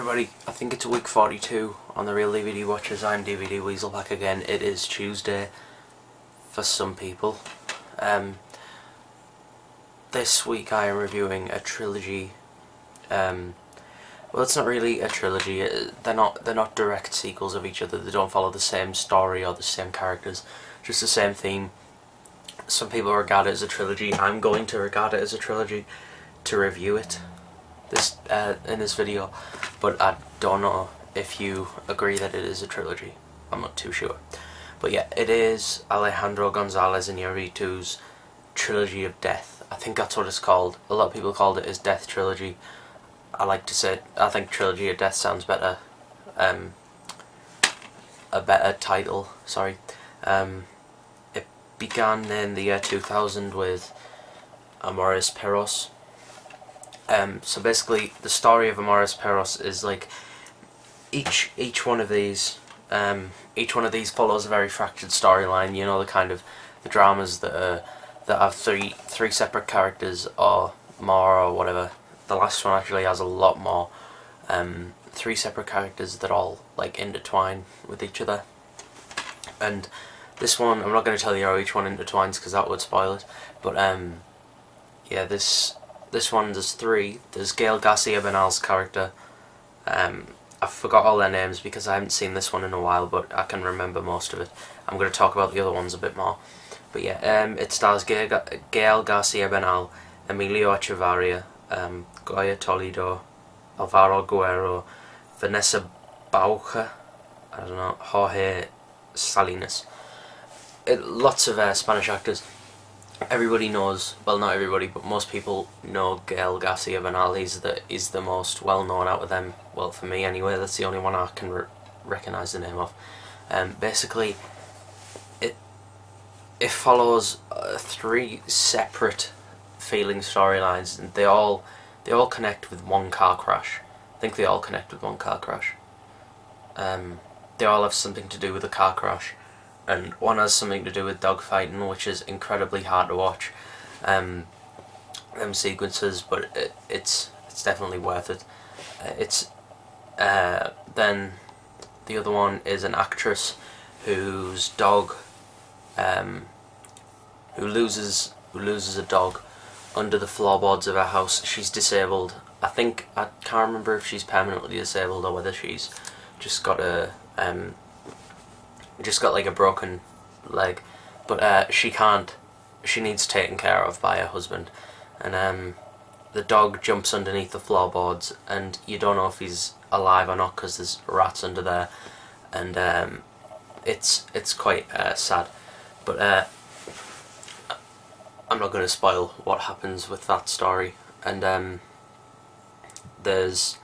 everybody, I think it's week 42 on the Real DVD Watchers. I'm DVD Weasel back again. It is Tuesday for some people. This week I am reviewing a trilogy. Well, it's not really a trilogy. They're not direct sequels of each other. They don't follow the same story or the same characters, just the same theme. Some people regard it as a trilogy. I'm going to regard it as a trilogy to review it in this video, but I don't know if you agree that it is a trilogy. I'm not too sure, but yeah, it is Alejandro Gonzalez Iñárritu's Trilogy of Death. I think that's what it's called. A lot of people called it his Death Trilogy. I like to say I think Trilogy of Death sounds better. A better title. Sorry. It began in the year 2000 with Amores, Perros. So basically, the story of Amores, Perros is like each one of these follows a very fractured storyline. You know, the kind of the dramas that have three separate characters or more or whatever. The last one actually has a lot more. Three separate characters that all like intertwine with each other. And this one, I'm not going to tell you how each one intertwines because that would spoil it. But yeah, this one, there's three. There's Gael Garcia Bernal's character. I forgot all their names because I haven't seen this one in a while, but I can remember most of it. I'm going to talk about the other ones a bit more. But yeah, it stars Gael Garcia Bernal, Emilio Echevarria, Goya Toledo, Alvaro Guerrero, Vanessa Baucha, I don't know, Jorge Salinas. Lots of Spanish actors. Everybody knows, well, not everybody, but most people know Gael Garcia Bernal. He's the most well known out of them. Well, for me anyway, that's the only one I can recognise the name of. Basically, it follows three separate feeling storylines, and they all connect with one car crash. I think they all connect with one car crash. They all have something to do with a car crash. And one has something to do with dogfighting, which is incredibly hard to watch. Them sequences, but it's definitely worth it. Then the other one is an actress whose dog, who loses a dog under the floorboards of her house. She's disabled. I can't remember if she's permanently disabled or whether she's just got like a broken leg, but she needs taken care of by her husband, and the dog jumps underneath the floorboards, and you don't know if he's alive or not because there's rats under there, and it's quite sad, but I'm not going to spoil what happens with that story. And there's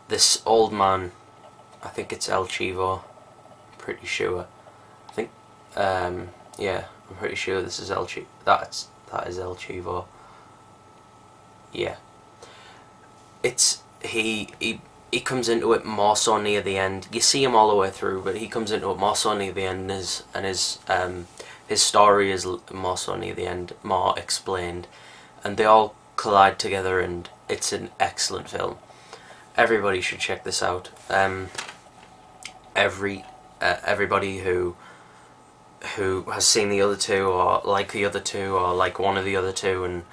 this old man, I think it's El Chivo, pretty sure. I think yeah, I'm pretty sure this is El Chivo. That is El Chivo. Yeah. He comes into it more so near the end. You see him all the way through, but he comes into it more so near the end, and his story is more so near the end, more explained, and they all collide together, and it's an excellent film. Everybody should check this out. Everybody who has seen the other two, or like the other two, or like one of the other two, and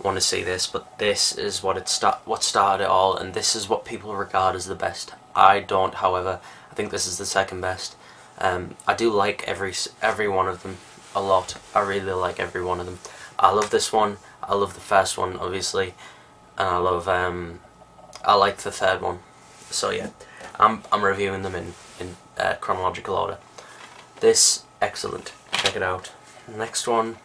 want to see this, but this is what started it all, and this is what people regard as the best. I don't, however. I think this is the second best. I do like every one of them a lot. I really like every one of them. I love this one. I love the first one, obviously, and I like the third one. So yeah, I'm reviewing them in chronological order. This, excellent. Check it out. Next one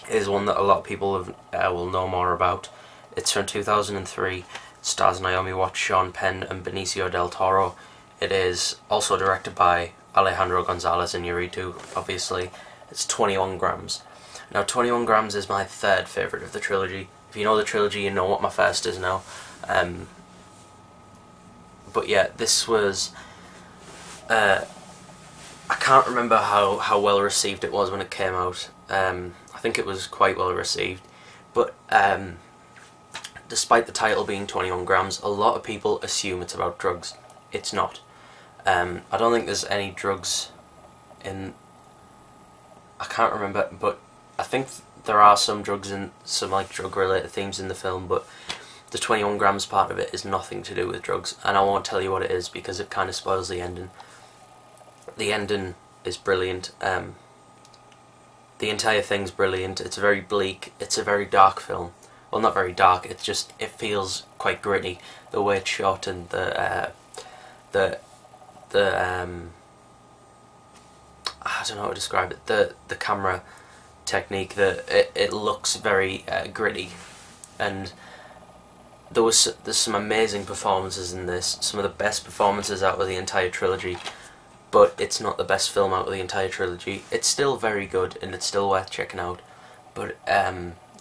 is one that a lot of people will know more about. It's from 2003. It stars Naomi Watts, Sean Penn, and Benicio del Toro. It is also directed by Alejandro Gonzalez Iñárritu, obviously. It's 21 grams. Now, 21 grams is my third favourite of the trilogy. If you know the trilogy, you know what my first is now. But yeah, this was... I can't remember how well received it was when it came out. I think it was quite well received. But despite the title being 21 grams, a lot of people assume it's about drugs. It's not. I don't think there's any drugs in... I can't remember, but I think there are some drugs and some like drug related themes in the film, but the 21 grams part of it is nothing to do with drugs, and I won't tell you what it is because it kind of spoils the ending. The ending is brilliant. The entire thing's brilliant. It's very bleak. It's a very dark film. Well, not very dark. It feels quite gritty. The way it's shot and the I don't know how to describe it. The camera technique. It looks very gritty, and there's some amazing performances in this. Some of the best performances out of the entire trilogy. But it's not the best film out of the entire trilogy. It's still very good and it's still worth checking out. But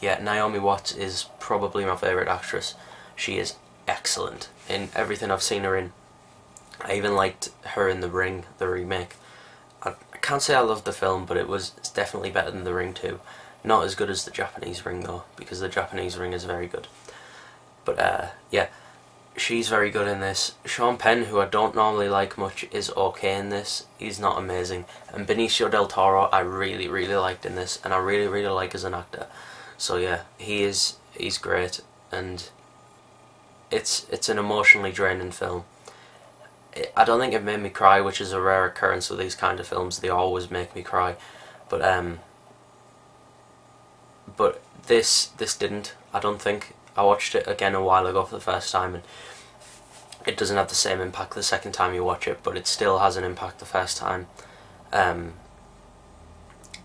yeah, Naomi Watts is probably my favourite actress. She is excellent in everything I've seen her in. I even liked her in The Ring, the remake. I can't say I loved the film, but it's definitely better than The Ring 2. Not as good as the Japanese Ring though, because the Japanese Ring is very good. But yeah. She's very good in this. Sean Penn, who I don't normally like much, is okay in this. He's not amazing. And Benicio del Toro, I really, really liked in this, and I really, really like as an actor. So yeah, he's great, and it's an emotionally draining film. I don't think it made me cry, which is a rare occurrence with these kind of films. They always make me cry, but this didn't. I don't think. I watched it again a while ago for the first time, and it doesn't have the same impact the second time you watch it, but it still has an impact the first time.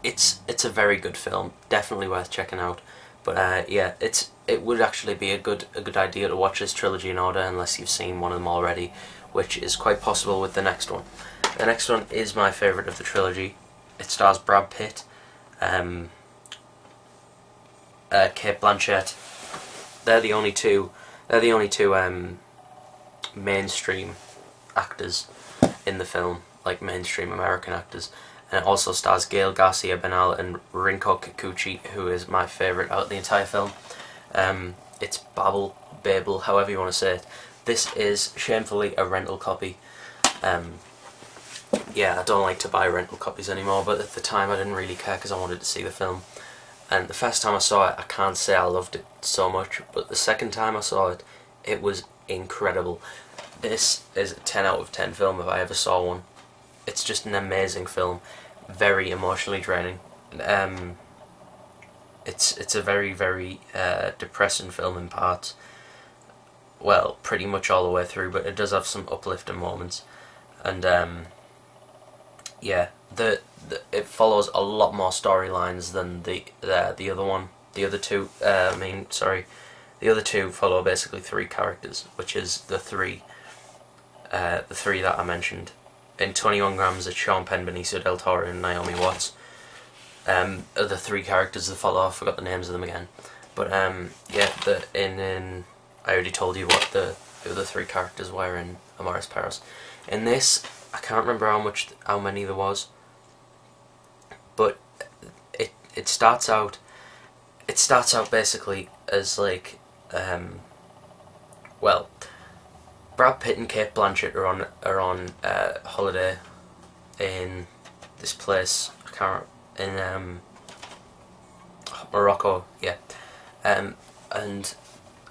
It's a very good film, definitely worth checking out. But yeah, it would actually be a good idea to watch this trilogy in order, unless you've seen one of them already, which is quite possible with the next one. The next one is my favourite of the trilogy. It stars Brad Pitt, Cate Blanchett. They're the only two mainstream actors in the film, like mainstream American actors. And it also stars Gael Garcia Bernal and Rinko Kikuchi, who is my favourite out of the entire film. It's Babel, however you want to say it. This is shamefully a rental copy. Yeah, I don't like to buy rental copies anymore, but at the time I didn't really care because I wanted to see the film. And the first time I saw it, I can't say I loved it so much, but the second time I saw it, it was incredible. This is a 10 out of 10 film if I ever saw one. It's just an amazing film, very emotionally draining. It's a very, very depressing film in parts. Well, pretty much all the way through, but it does have some uplifting moments. And yeah, it follows a lot more storylines than the other one. The other two, the other two follow basically three characters, which is the three that I mentioned. In 21 grams, it's Sean Penn, Benicio del Toro, and Naomi Watts. The three characters that follow, I forgot the names of them again. But yeah, I already told you what the other three characters were in Amores Perros. In this, I can't remember how many there was, but it starts out basically as like well, Brad Pitt and Cate Blanchett are on holiday in this place. In Morocco, yeah, and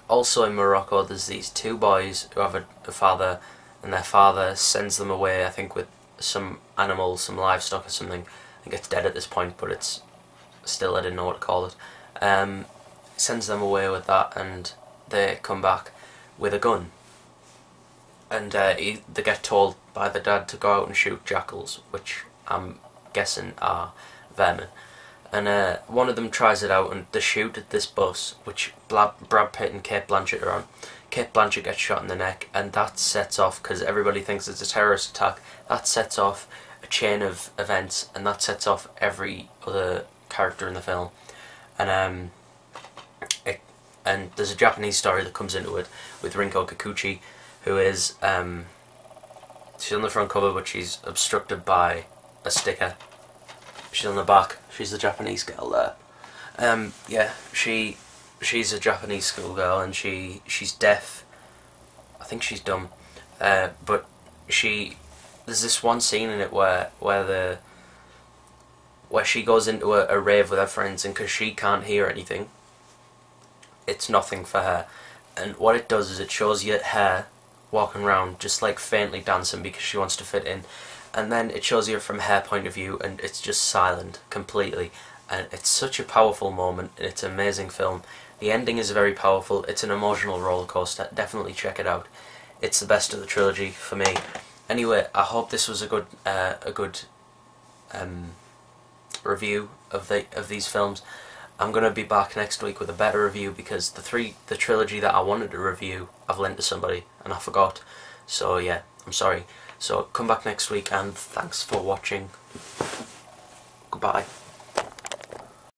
also in Morocco there's these two boys who have a father, and their father sends them away, I think with some animal, some livestock or something. I think it's dead at this point, but it's still, I didn't know what to call it. Sends them away with that, and they come back with a gun. And they get told by the dad to go out and shoot jackals, which I'm guessing are vermin. And one of them tries it out, and they shoot at this bus, which Brad Pitt and Cate Blanchett are on. Cate Blanchett gets shot in the neck, and that sets off, because everybody thinks it's a terrorist attack, that sets off a chain of events, and that sets off every other character in the film. And there's a Japanese story that comes into it with Rinko Kikuchi, who is she's on the front cover, but she's obstructed by a sticker. She's on the back. She's the Japanese girl there. Yeah, she she's a Japanese schoolgirl, and she's deaf. I think she's dumb, but there's this one scene in it where she goes into a rave with her friends, and because she can't hear anything, it's nothing for her. And what it does is it shows you her walking around just like faintly dancing because she wants to fit in, and then it shows you from her point of view, and it's just silent completely. And it's such a powerful moment, and it's an amazing film. The ending is very powerful. It's an emotional roller coaster. Definitely check it out. It's the best of the trilogy for me. Anyway, I hope this was a good review of these films. I'm gonna be back next week with a better review, because the trilogy that I wanted to review, I've lent to somebody and I forgot. So yeah, I'm sorry. So come back next week, and thanks for watching. Goodbye.